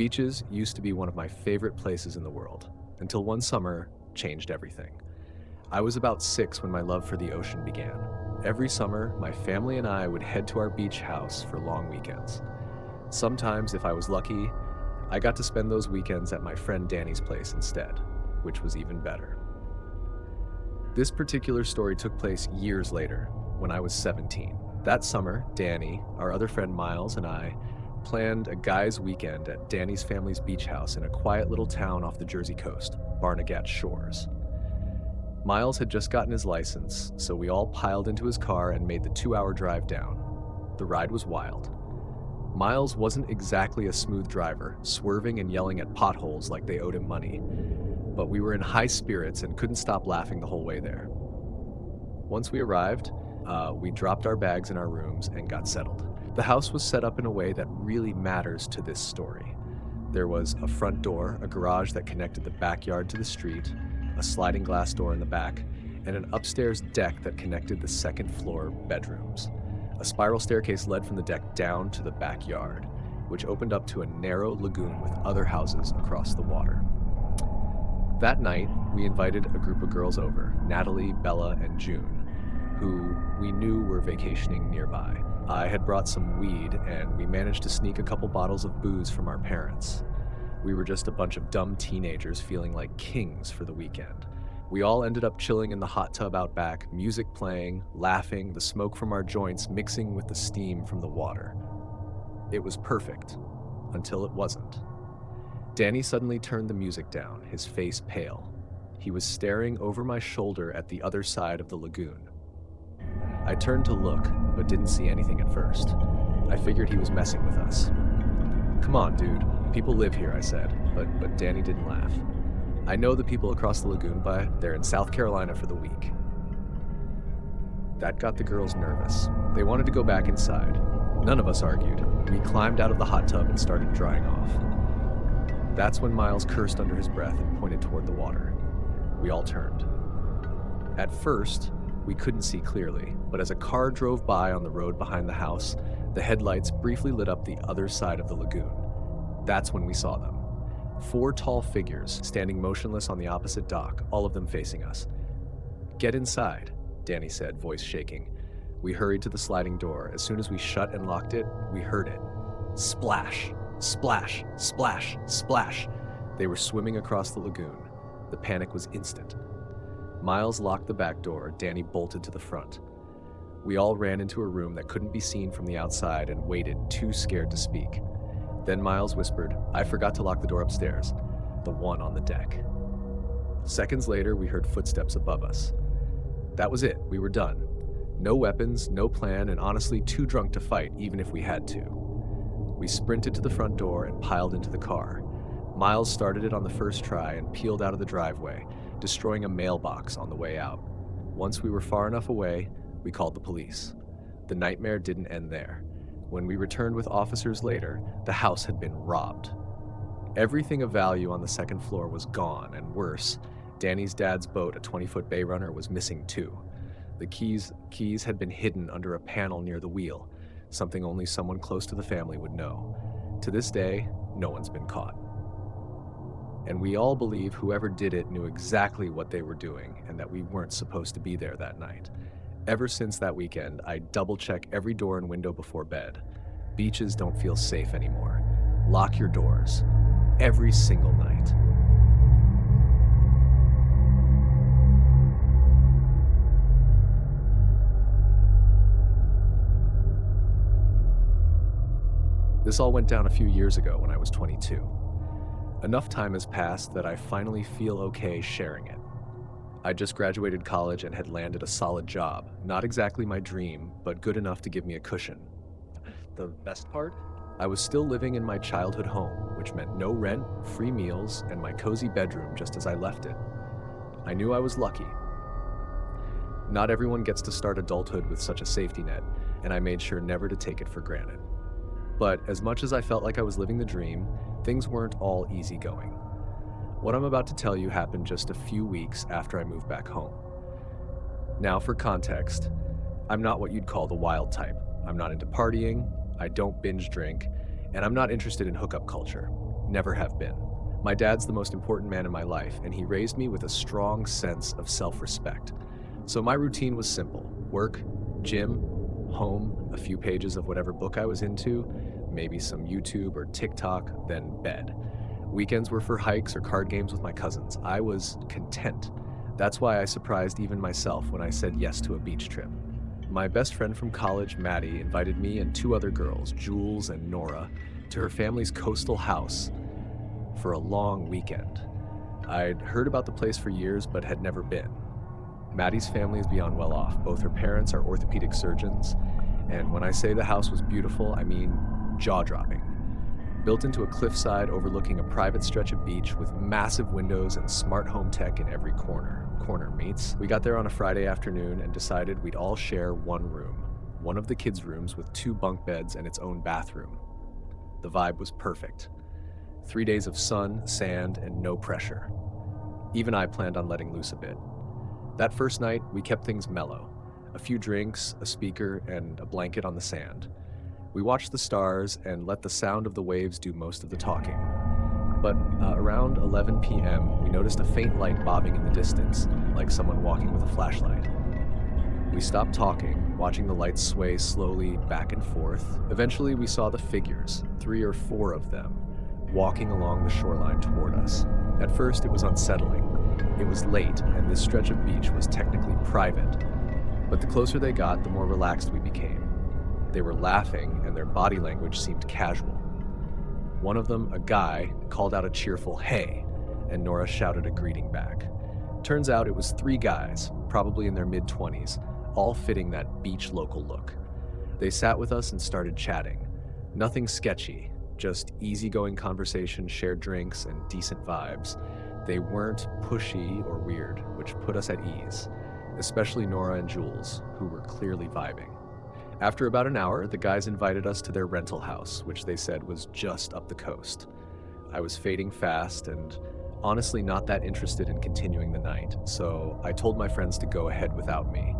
Beaches used to be one of my favorite places in the world, until one summer changed everything. I was about 6 when my love for the ocean began. Every summer, my family and I would head to our beach house for long weekends. Sometimes, if I was lucky, I got to spend those weekends at my friend Danny's place instead, which was even better. This particular story took place years later, when I was 17. That summer, Danny, our other friend Miles, and I planned a guy's weekend at Danny's family's beach house in a quiet little town off the Jersey coast, Barnegat Shores. Miles had just gotten his license, so we all piled into his car and made the 2-hour drive down. The ride was wild. Miles wasn't exactly a smooth driver, swerving and yelling at potholes like they owed him money, but we were in high spirits and couldn't stop laughing the whole way there. Once we arrived, we dropped our bags in our rooms and got settled. The house was set up in a way that really matters to this story. There was a front door, a garage that connected the backyard to the street, a sliding glass door in the back, and an upstairs deck that connected the second floor bedrooms. A spiral staircase led from the deck down to the backyard, which opened up to a narrow lagoon with other houses across the water. That night, we invited a group of girls over, Natalie, Bella, and June, who we knew were vacationing nearby. I had brought some weed, and we managed to sneak a couple bottles of booze from our parents. We were just a bunch of dumb teenagers feeling like kings for the weekend. We all ended up chilling in the hot tub out back, music playing, laughing, the smoke from our joints mixing with the steam from the water. It was perfect, until it wasn't. Danny suddenly turned the music down, his face pale. He was staring over my shoulder at the other side of the lagoon. I turned to look, but didn't see anything at first. I figured he was messing with us. "Come on, dude. People live here," I said, but Danny didn't laugh. "I know the people across the lagoon, but they're in South Carolina for the week." That got the girls nervous. They wanted to go back inside. None of us argued. We climbed out of the hot tub and started drying off. That's when Miles cursed under his breath and pointed toward the water. We all turned. At first, we couldn't see clearly, but as a car drove by on the road behind the house, the headlights briefly lit up the other side of the lagoon. That's when we saw them. 4 tall figures standing motionless on the opposite dock, all of them facing us. "Get inside," Danny said, voice shaking. We hurried to the sliding door. As soon as we shut and locked it, we heard it. Splash, splash, splash, splash. They were swimming across the lagoon. The panic was instant. Miles locked the back door. Danny bolted to the front. We all ran into a room that couldn't be seen from the outside and waited, too scared to speak. Then Miles whispered, "I forgot to lock the door upstairs, the one on the deck." Seconds later, we heard footsteps above us. That was it. We were done. No weapons, no plan, and honestly too drunk to fight, even if we had to. We sprinted to the front door and piled into the car. Miles started it on the first try and peeled out of the driveway, destroying a mailbox on the way out. Once we were far enough away, we called the police. The nightmare didn't end there. When we returned with officers later, the house had been robbed. Everything of value on the second floor was gone, and worse, Danny's dad's boat, a 20-foot bay runner, was missing too. The keys had been hidden under a panel near the wheel, something only someone close to the family would know. To this day, no one's been caught. And we all believe whoever did it knew exactly what they were doing and that we weren't supposed to be there that night. Ever since that weekend, I double-check every door and window before bed. Beaches don't feel safe anymore. Lock your doors. Every single night. This all went down a few years ago when I was 22. Enough time has passed that I finally feel okay sharing it. I just graduated college and had landed a solid job. Not exactly my dream, but good enough to give me a cushion. The best part? I was still living in my childhood home, which meant no rent, free meals, and my cozy bedroom just as I left it. I knew I was lucky. Not everyone gets to start adulthood with such a safety net, and I made sure never to take it for granted. But as much as I felt like I was living the dream, things weren't all easygoing. What I'm about to tell you happened just a few weeks after I moved back home. Now, for context, I'm not what you'd call the wild type. I'm not into partying, I don't binge drink, and I'm not interested in hookup culture. never have been. My dad's the most important man in my life, and he raised me with a strong sense of self-respect. So my routine was simple: work, gym, home, a few pages of whatever book I was into, maybe some YouTube or TikTok, then bed. Weekends were for hikes or card games with my cousins. I was content. That's why I surprised even myself when I said yes to a beach trip. My best friend from college, Maddie, invited me and two other girls, Jules and Nora, to her family's coastal house for a long weekend. I'd heard about the place for years but had never been. Maddie's family is beyond well off. Both her parents are orthopedic surgeons, and when I say the house was beautiful, I mean jaw-dropping. Built into a cliffside overlooking a private stretch of beach with massive windows and smart home tech in every corner. Corner meets. We got there on a Friday afternoon and decided we'd all share one room, one of the kids' rooms with two bunk beds and its own bathroom. The vibe was perfect. 3 days of sun, sand, and no pressure. Even I planned on letting loose a bit. That first night, we kept things mellow. A few drinks, a speaker, and a blanket on the sand. We watched the stars and let the sound of the waves do most of the talking. But around 11 p.m., we noticed a faint light bobbing in the distance, like someone walking with a flashlight. We stopped talking, watching the lights sway slowly back and forth. Eventually, we saw the figures, 3 or 4 of them, walking along the shoreline toward us. At first, it was unsettling. It was late, and this stretch of beach was technically private. But the closer they got, the more relaxed we became. They were laughing, and their body language seemed casual. One of them, a guy, called out a cheerful "hey," and Nora shouted a greeting back. Turns out it was 3 guys, probably in their mid-20s, all fitting that beach local look. They sat with us and started chatting. Nothing sketchy, just easygoing conversation, shared drinks, and decent vibes. They weren't pushy or weird, which put us at ease, especially Nora and Jules, who were clearly vibing. After about an hour, the guys invited us to their rental house, which they said was just up the coast. I was fading fast and honestly not that interested in continuing the night, so I told my friends to go ahead without me.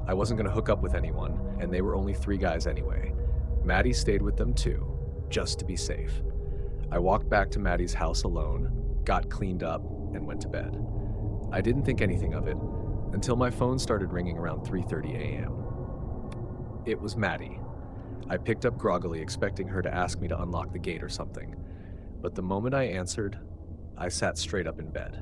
I wasn't going to hook up with anyone, and they were only 3 guys anyway. Maddie stayed with them too, just to be safe. I walked back to Maddie's house alone, got cleaned up, and went to bed. I didn't think anything of it until my phone started ringing around 3:30 a.m. It was Maddie. I picked up groggily, expecting her to ask me to unlock the gate or something. But the moment I answered, I sat straight up in bed.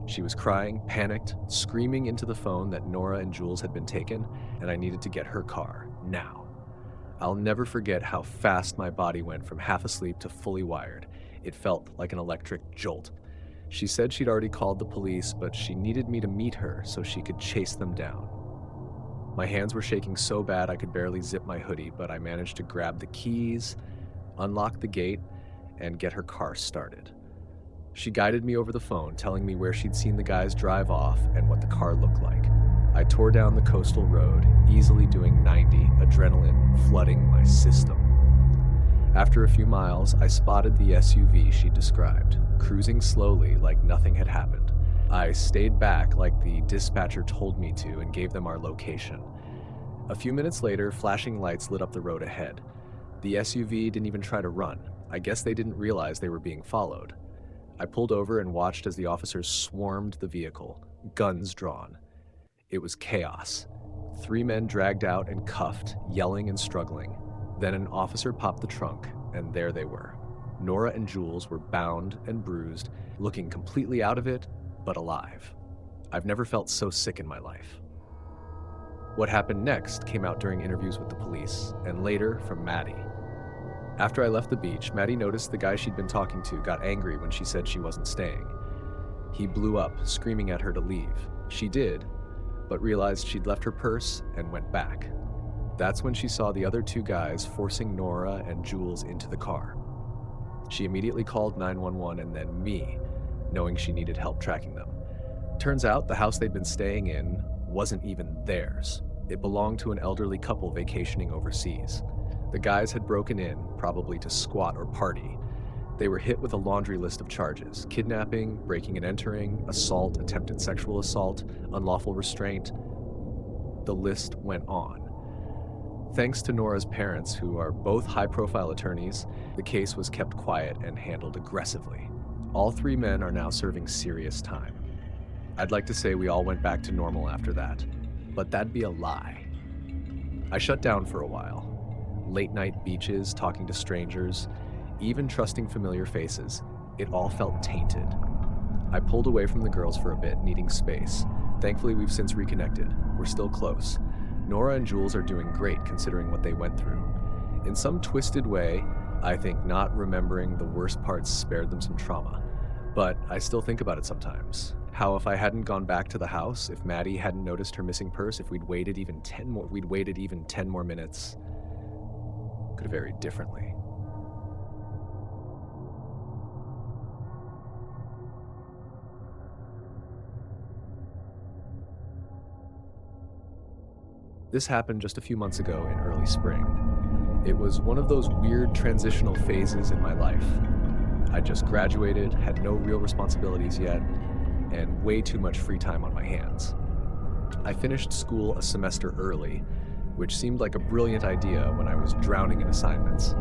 She was crying, panicked, screaming into the phone that Nora and Jules had been taken, and I needed to get her car, now. I'll never forget how fast my body went from half asleep to fully wired. It felt like an electric jolt. She said she'd already called the police, but she needed me to meet her so she could chase them down. My hands were shaking so bad I could barely zip my hoodie, but I managed to grab the keys, unlock the gate, and get her car started. She guided me over the phone, telling me where she'd seen the guys drive off and what the car looked like. I tore down the coastal road, easily doing 90, adrenaline flooding my system. After a few miles, I spotted the SUV she'd described, cruising slowly like nothing had happened. I stayed back like the dispatcher told me to and gave them our location. A few minutes later, flashing lights lit up the road ahead. The SUV didn't even try to run. I guess they didn't realize they were being followed. I pulled over and watched as the officers swarmed the vehicle, guns drawn. It was chaos. 3 men dragged out and cuffed, yelling and struggling. Then an officer popped the trunk, and there they were. Nora and Jules were bound and bruised, looking completely out of it, but alive. I've never felt so sick in my life. What happened next came out during interviews with the police, and later from Maddie. After I left the beach, Maddie noticed the guy she'd been talking to got angry when she said she wasn't staying. He blew up, screaming at her to leave. She did, but realized she'd left her purse and went back. That's when she saw the other 2 guys forcing Nora and Jules into the car. She immediately called 911 and then me, knowing she needed help tracking them. Turns out the house they'd been staying in wasn't even theirs. It belonged to an elderly couple vacationing overseas. The guys had broken in, probably to squat or party. They were hit with a laundry list of charges: kidnapping, breaking and entering, assault, attempted sexual assault, unlawful restraint. The list went on. Thanks to Nora's parents, who are both high-profile attorneys, the case was kept quiet and handled aggressively. All three men are now serving serious time. I'd like to say we all went back to normal after that, but that'd be a lie. I shut down for a while. Late night beaches, talking to strangers, even trusting familiar faces, it all felt tainted. I pulled away from the girls for a bit, needing space. Thankfully, we've since reconnected. We're still close. Nora and Jules are doing great considering what they went through. In some twisted way, I think not remembering the worst parts spared them some trauma. But I still think about it sometimes. How if I hadn't gone back to the house, if Maddie hadn't noticed her missing purse, if we'd waited even 10 more minutes, could have varied differently. This happened just a few months ago in early spring. It was one of those weird transitional phases in my life. I just graduated, had no real responsibilities yet, and way too much free time on my hands. I finished school a semester early, which seemed like a brilliant idea when I was drowning in assignments.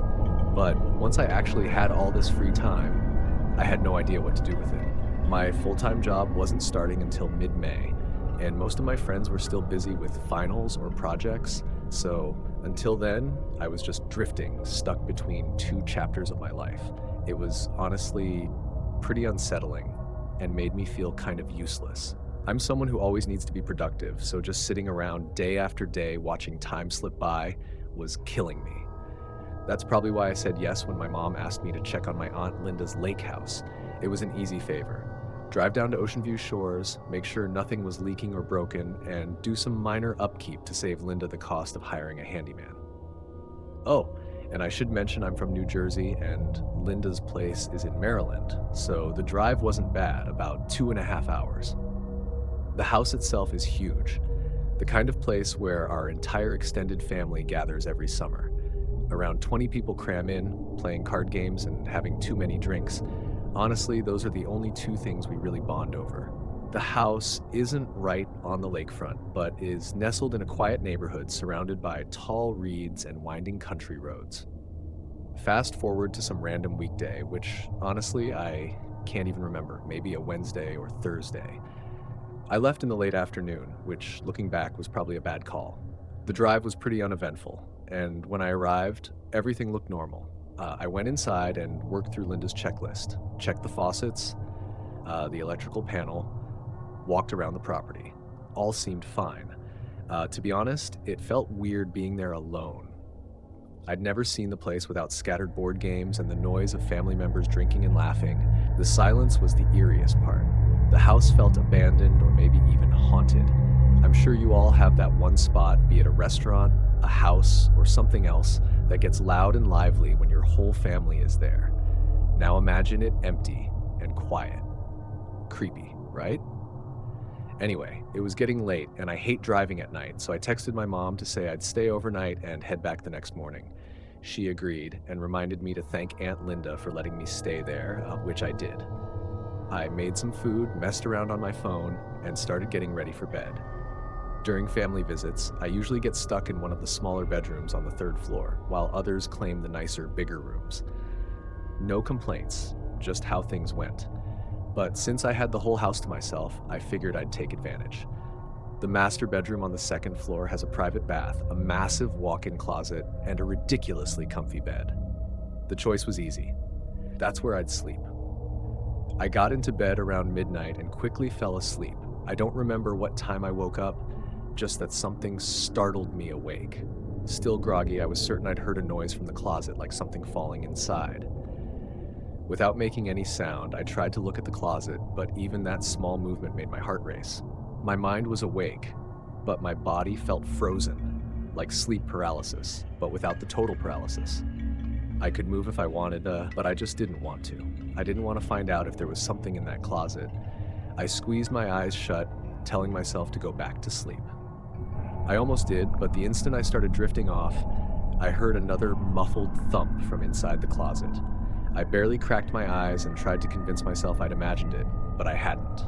But once I actually had all this free time, I had no idea what to do with it. My full-time job wasn't starting until mid-May, and most of my friends were still busy with finals or projects, so until then, I was just drifting, stuck between two chapters of my life. It was honestly pretty unsettling and made me feel kind of useless. I'm someone who always needs to be productive, so just sitting around day after day watching time slip by was killing me. That's probably why I said yes when my mom asked me to check on my Aunt Linda's lake house. It was an easy favor. Drive down to Ocean View Shores, make sure nothing was leaking or broken, and do some minor upkeep to save Linda the cost of hiring a handyman. Oh, and I should mention I'm from New Jersey and Linda's place is in Maryland, so the drive wasn't bad, about 2.5 hours. The house itself is huge, the kind of place where our entire extended family gathers every summer. Around 20 people cram in, playing card games and having too many drinks. Honestly, those are the only two things we really bond over. The house isn't right on the lakefront, but is nestled in a quiet neighborhood surrounded by tall reeds and winding country roads. Fast forward to some random weekday, which honestly, I can't even remember, maybe a Wednesday or Thursday. I left in the late afternoon, which looking back was probably a bad call. The drive was pretty uneventful, and when I arrived, everything looked normal. I went inside and worked through Linda's checklist, checked the faucets, the electrical panel, walked around the property. All seemed fine. To be honest, it felt weird being there alone. I'd never seen the place without scattered board games and the noise of family members drinking and laughing. The silence was the eeriest part. The house felt abandoned or maybe even haunted. I'm sure you all have that one spot, be it a restaurant, a house, or something else, that gets loud and lively when your whole family is there. Now imagine it empty and quiet. Creepy, right? Anyway, it was getting late and I hate driving at night, so I texted my mom to say I'd stay overnight and head back the next morning. She agreed and reminded me to thank Aunt Linda for letting me stay there, which I did. I made some food, messed around on my phone, and started getting ready for bed. During family visits, I usually get stuck in one of the smaller bedrooms on the 3rd floor, while others claim the nicer, bigger rooms. No complaints, just how things went. But since I had the whole house to myself, I figured I'd take advantage. The master bedroom on the 2nd floor has a private bath, a massive walk-in closet, and a ridiculously comfy bed. The choice was easy. That's where I'd sleep. I got into bed around midnight and quickly fell asleep. I don't remember what time I woke up, just that something startled me awake. Still groggy, I was certain I'd heard a noise from the closet, like something falling inside. Without making any sound, I tried to look at the closet, but even that small movement made my heart race. My mind was awake, but my body felt frozen, like sleep paralysis, but without the total paralysis. I could move if I wanted to, but I just didn't want to. I didn't want to find out if there was something in that closet. I squeezed my eyes shut, telling myself to go back to sleep. I almost did, but the instant I started drifting off, I heard another muffled thump from inside the closet. I barely cracked my eyes and tried to convince myself I'd imagined it, but I hadn't.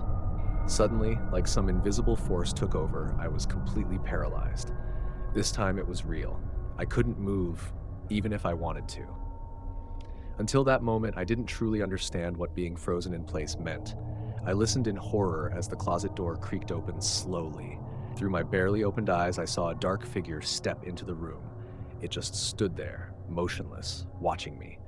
Suddenly, like some invisible force took over, I was completely paralyzed. This time it was real. I couldn't move, even if I wanted to. Until that moment, I didn't truly understand what being frozen in place meant. I listened in horror as the closet door creaked open slowly. Through my barely opened eyes, I saw a dark figure step into the room. It just stood there, motionless, watching me.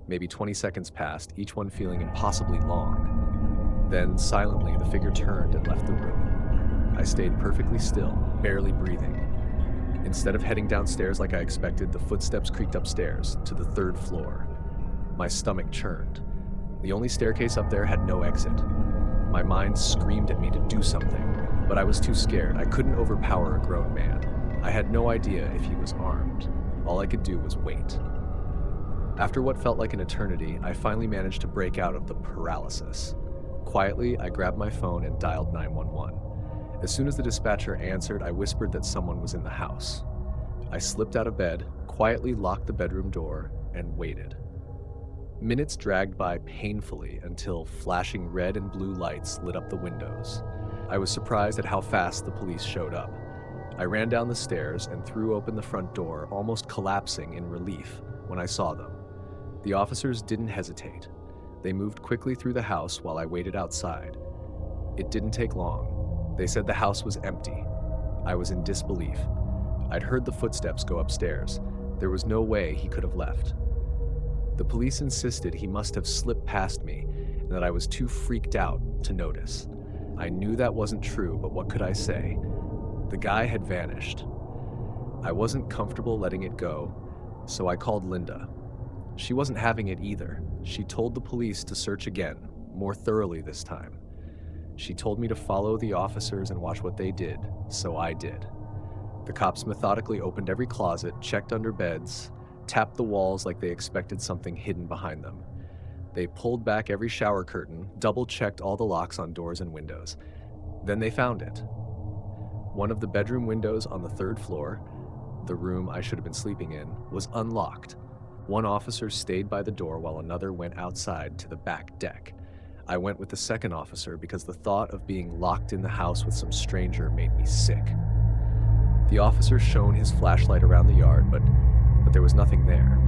Maybe 20 seconds passed, each one feeling impossibly long. Then, silently, the figure turned and left the room. I stayed perfectly still, barely breathing. Instead of heading downstairs like I expected, the footsteps creaked upstairs, to the 3rd floor. My stomach churned. The only staircase up there had no exit. My mind screamed at me to do something, but I was too scared. I couldn't overpower a grown man. I had no idea if he was armed. All I could do was wait. After what felt like an eternity, I finally managed to break out of the paralysis. Quietly, I grabbed my phone and dialed 911. As soon as the dispatcher answered, I whispered that someone was in the house. I slipped out of bed, quietly locked the bedroom door, and waited. Minutes dragged by painfully until flashing red and blue lights lit up the windows. I was surprised at how fast the police showed up. I ran down the stairs and threw open the front door, almost collapsing in relief when I saw them. The officers didn't hesitate. They moved quickly through the house while I waited outside. It didn't take long. They said the house was empty. I was in disbelief. I'd heard the footsteps go upstairs. There was no way he could have left. The police insisted he must have slipped past me and that I was too freaked out to notice. I knew that wasn't true, but what could I say? The guy had vanished. I wasn't comfortable letting it go, so I called Linda. She wasn't having it either. She told the police to search again, more thoroughly this time. She told me to follow the officers and watch what they did, so I did. The cops methodically opened every closet, checked under beds, tapped the walls like they expected something hidden behind them. They pulled back every shower curtain, double-checked all the locks on doors and windows. Then they found it. One of the bedroom windows on the 3rd floor, the room I should have been sleeping in, was unlocked. One officer stayed by the door while another went outside to the back deck. I went with the second officer because the thought of being locked in the house with some stranger made me sick. The officer shone his flashlight around the yard, but there was nothing there.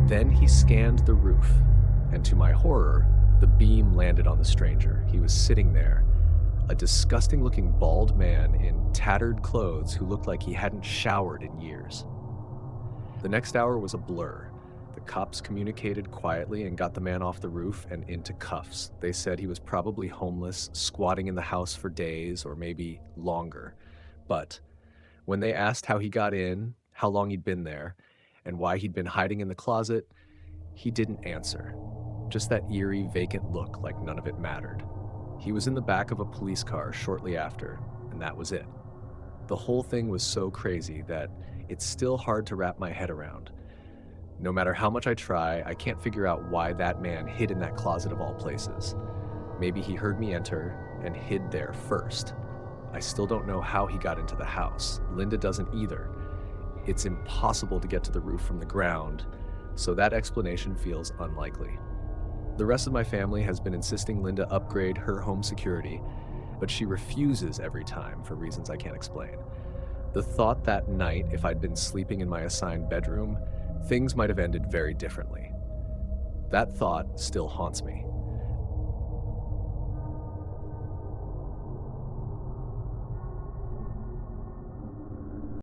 Then he scanned the roof, and to my horror, the beam landed on the stranger. He was sitting there, a disgusting-looking bald man in tattered clothes who looked like he hadn't showered in years. The next hour was a blur. The cops communicated quietly and got the man off the roof and into cuffs. They said he was probably homeless, squatting in the house for days or maybe longer. But when they asked how he got in, how long he'd been there, and why he'd been hiding in the closet, he didn't answer. Just that eerie, vacant look like none of it mattered. He was in the back of a police car shortly after, and that was it. The whole thing was so crazy that it's still hard to wrap my head around. No matter how much I try, I can't figure out why that man hid in that closet of all places. Maybe he heard me enter and hid there first. I still don't know how he got into the house. Linda doesn't either. It's impossible to get to the roof from the ground, so that explanation feels unlikely. The rest of my family has been insisting Linda upgrade her home security, but she refuses every time for reasons I can't explain. The thought that night, if I'd been sleeping in my assigned bedroom, things might have ended very differently. That thought still haunts me.